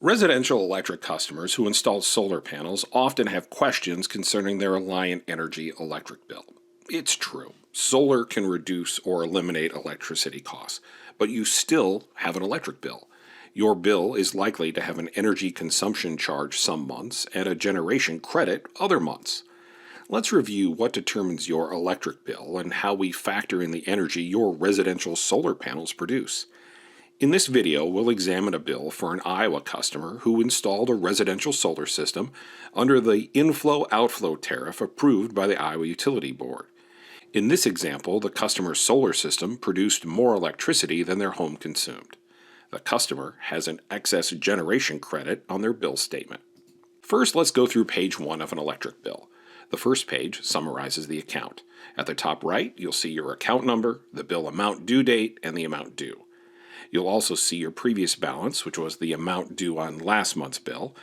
Residential electric customers who install solar panels often have questions concerning their Alliant Energy electric bill. It's true, solar can reduce or eliminate electricity costs, but you still have an electric bill. Your bill is likely to have an energy consumption charge some months and a generation credit other months. Let's review what determines your electric bill and how we factor in the energy your residential solar panels produce. In this video, we'll examine a bill for an Iowa customer who installed a residential solar system under the Inflow Outflow tariff approved by the Iowa Utility Board. In this example, the customer's solar system produced more electricity than their home consumed. The customer has an excess generation credit on their bill statement. First, let's go through page 1 of an electric bill. The first page summarizes the account. At the top right, you'll see your account number, the bill amount due date, and the amount due. You'll also see your previous balance, which was the amount due on last month's bill,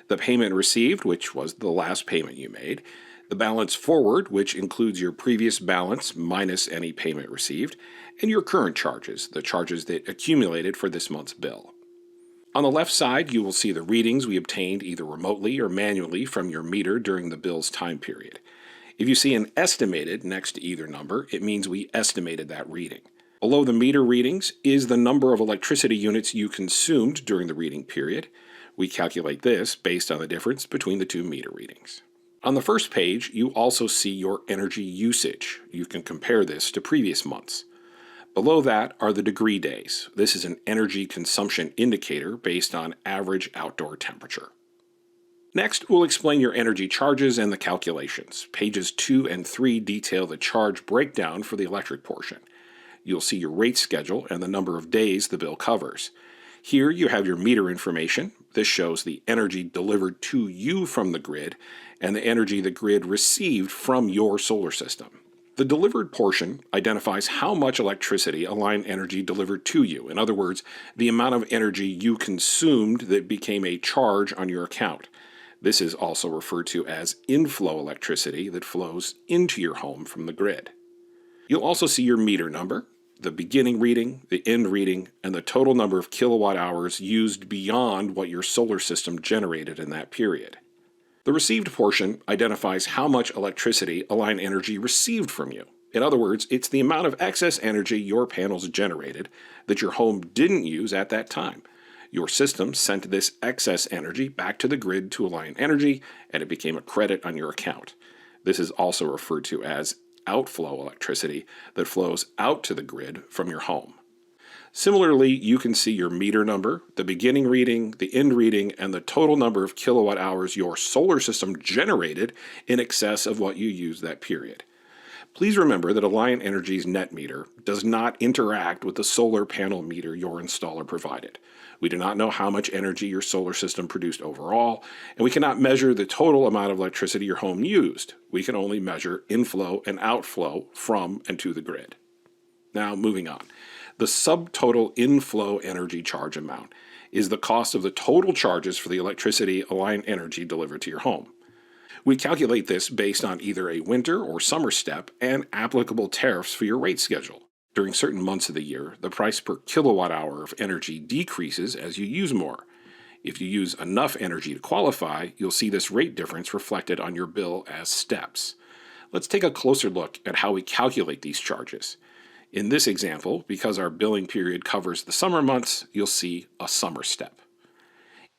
the payment received, which was the last payment you made, the balance forward, which includes your previous balance minus any payment received, and your current charges, the charges that accumulated for this month's bill. On the left side, you will see the readings we obtained either remotely or manually from your meter during the bill's time period. If you see an estimated next to either number, it means we estimated that reading. Below the meter readings is the number of electricity units you consumed during the reading period. We calculate this based on the difference between the two meter readings. On the first page, you also see your energy usage. You can compare this to previous months. Below that are the degree days. This is an energy consumption indicator based on average outdoor temperature. Next, we'll explain your energy charges and the calculations. Pages 2 and 3 detail the charge breakdown for the electric portion. You'll see your rate schedule and the number of days the bill covers. Here you have your meter information. This shows the energy delivered to you from the grid and the energy the grid received from your solar system. The delivered portion identifies how much electricity Alliant Energy delivered to you. In other words, the amount of energy you consumed that became a charge on your account. This is also referred to as inflow electricity that flows into your home from the grid. You'll also see your meter number, the beginning reading, the end reading, and the total number of kilowatt hours used beyond what your solar system generated in that period. The received portion identifies how much electricity Alliant Energy received from you. In other words, it's the amount of excess energy your panels generated that your home didn't use at that time. Your system sent this excess energy back to the grid to Alliant Energy, and it became a credit on your account. This is also referred to as outflow electricity that flows out to the grid from your home. Similarly, you can see your meter number, the beginning reading, the end reading, and the total number of kilowatt hours your solar system generated in excess of what you used that period. Please remember that Alliant Energy's net meter does not interact with the solar panel meter your installer provided. We do not know how much energy your solar system produced overall, and we cannot measure the total amount of electricity your home used. We can only measure inflow and outflow from and to the grid. Now, moving on. The subtotal inflow energy charge amount is the cost of the total charges for the electricity Alliant Energy delivered to your home. We calculate this based on either a winter or summer step and applicable tariffs for your rate schedule. During certain months of the year, the price per kilowatt hour of energy decreases as you use more. If you use enough energy to qualify, you'll see this rate difference reflected on your bill as steps. Let's take a closer look at how we calculate these charges. In this example, because our billing period covers the summer months, you'll see a summer step.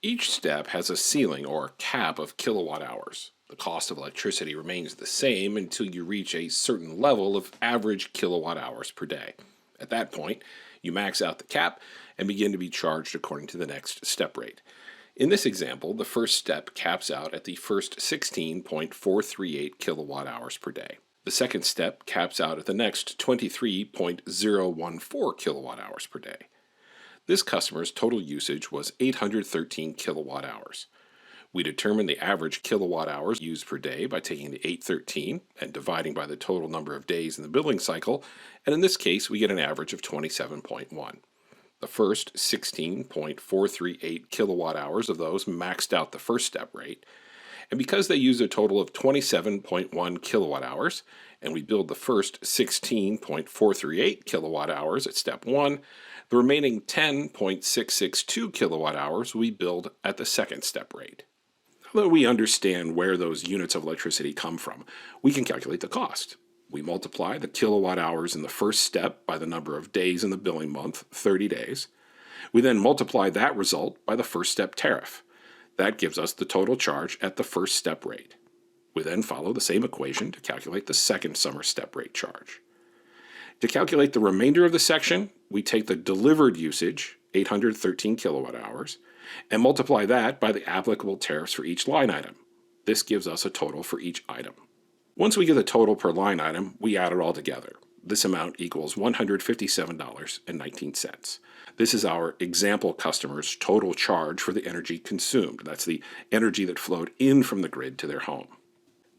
Each step has a ceiling or cap of kilowatt hours. The cost of electricity remains the same until you reach a certain level of average kilowatt hours per day. At that point, you max out the cap and begin to be charged according to the next step rate. In this example, the first step caps out at the first 16.438 kilowatt hours per day. The second step caps out at the next 23.014 kilowatt hours per day. This customer's total usage was 813 kilowatt hours. We determine the average kilowatt hours used per day by taking the 813 and dividing by the total number of days in the billing cycle, and in this case we get an average of 27.1. The first 16.438 kilowatt hours of those maxed out the first step rate, and because they use a total of 27.1 kilowatt hours, and we billed the first 16.438 kilowatt hours at step 1, The remaining 10.662 kilowatt hours we billed at the second step rate. Now that we understand where those units of electricity come from, we can calculate the cost. We multiply the kilowatt hours in the first step by the number of days in the billing month, 30 days. We then multiply that result by the first step tariff. That gives us the total charge at the first step rate. We then follow the same equation to calculate the second summer step rate charge. To calculate the remainder of the section, we take the delivered usage, 813 kilowatt hours, and multiply that by the applicable tariffs for each line item. This gives us a total for each item. Once we get the total per line item, we add it all together. This amount equals $157.19. This is our example customer's total charge for the energy consumed. That's the energy that flowed in from the grid to their home.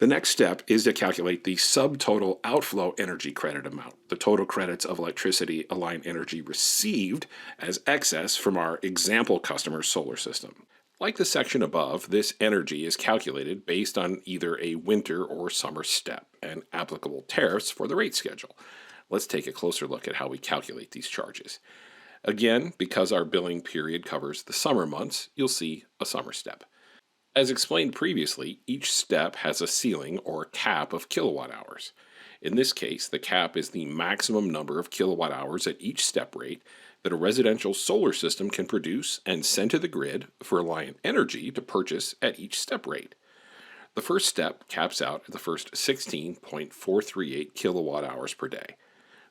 The next step is to calculate the subtotal outflow energy credit amount, the total credits of electricity Alliant Energy received as excess from our example customer's solar system. Like the section above, this energy is calculated based on either a winter or summer step and applicable tariffs for the rate schedule. Let's take a closer look at how we calculate these charges. Again, because our billing period covers the summer months, you'll see a summer step. As explained previously, each step has a ceiling or cap of kilowatt hours. In this case, the cap is the maximum number of kilowatt hours at each step rate that a residential solar system can produce and send to the grid for Alliant Energy to purchase at each step rate. The first step caps out at the first 16.438 kilowatt hours per day.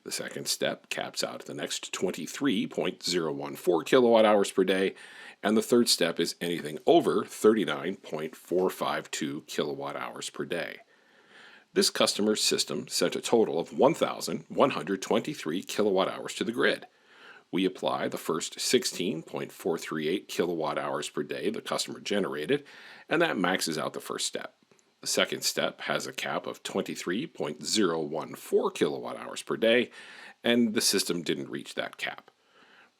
The second step caps out at the next 23.014 kilowatt hours per day, and the third step is anything over 39.452 kilowatt hours per day. This customer's system sent a total of 1,123 kilowatt hours to the grid. We apply the first 16.438 kilowatt hours per day the customer generated, and that maxes out the first step. The second step has a cap of 23.014 kilowatt hours per day, and the system didn't reach that cap.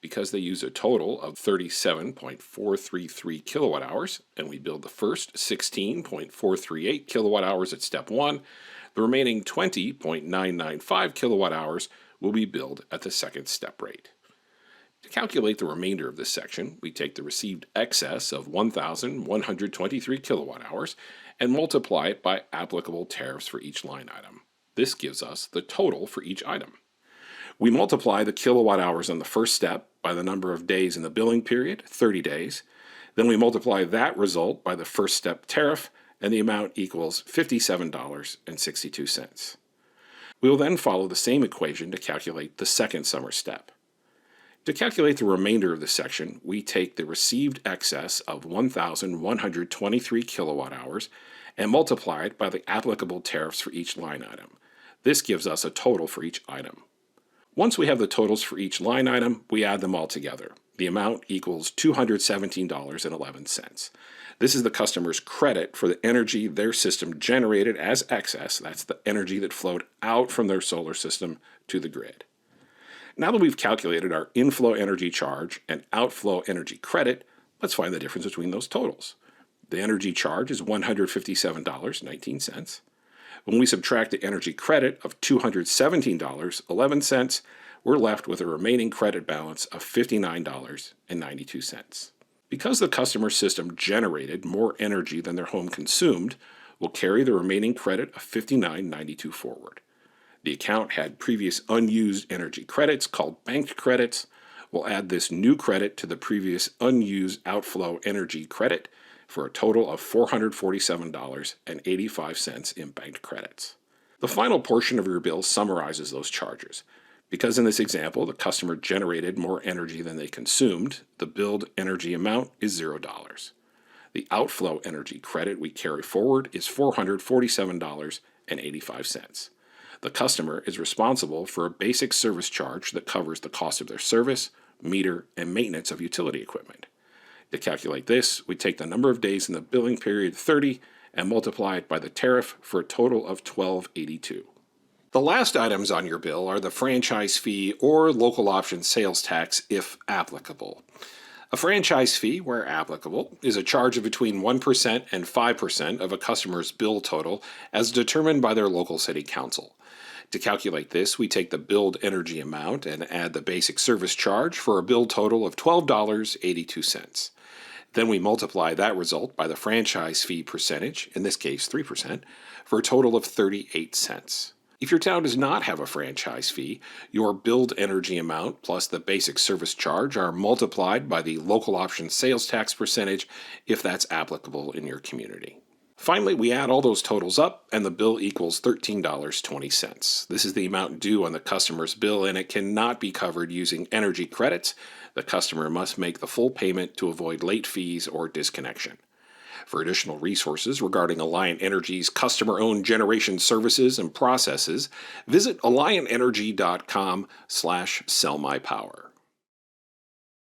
Because they use a total of 37.433 kilowatt hours, and we build the first 16.438 kilowatt hours at step 1, the remaining 20.995 kilowatt hours will be billed at the second step rate. To calculate the remainder of this section, we take the received excess of 1,123 kilowatt hours and multiply it by applicable tariffs for each line item. This gives us the total for each item. We multiply the kilowatt hours on the first step by the number of days in the billing period, 30 days. Then we multiply that result by the first step tariff, and the amount equals $57.62. We will then follow the same equation to calculate the second summer step. To calculate the remainder of the section, we take the received excess of 1,123 kilowatt hours and multiply it by the applicable tariffs for each line item. This gives us a total for each item. Once we have the totals for each line item, we add them all together. The amount equals $217.11. This is the customer's credit for the energy their system generated as excess. That's the energy that flowed out from their solar system to the grid. Now that we've calculated our inflow energy charge and outflow energy credit, let's find the difference between those totals. The energy charge is $157.19. When we subtract the energy credit of $217.11, we're left with a remaining credit balance of $59.92. Because the customer system generated more energy than their home consumed, we'll carry the remaining credit of $59.92 forward. The account had previous unused energy credits called banked credits. We'll add this new credit to the previous unused outflow energy credit for a total of $447.85 in banked credits. The final portion of your bill summarizes those charges. Because in this example, the customer generated more energy than they consumed, the billed energy amount is $0. The outflow energy credit we carry forward is $447.85. The customer is responsible for a basic service charge that covers the cost of their service, meter, and maintenance of utility equipment. To calculate this, we take the number of days in the billing period 30 and multiply it by the tariff for a total of $12.82. The last items on your bill are the franchise fee or local option sales tax if applicable. A franchise fee, where applicable, is a charge of between 1% and 5% of a customer's bill total as determined by their local city council. To calculate this, we take the billed energy amount and add the basic service charge for a bill total of $12.82. Then we multiply that result by the franchise fee percentage, in this case 3%, for a total of 38 cents. If your town does not have a franchise fee, your billed energy amount plus the basic service charge are multiplied by the local option sales tax percentage if that's applicable in your community. Finally, we add all those totals up, and the bill equals $13.20. This is the amount due on the customer's bill, and it cannot be covered using energy credits. The customer must make the full payment to avoid late fees or disconnection. For additional resources regarding Alliant Energy's customer-owned generation services and processes, visit alliantenergy.com/sellmypower.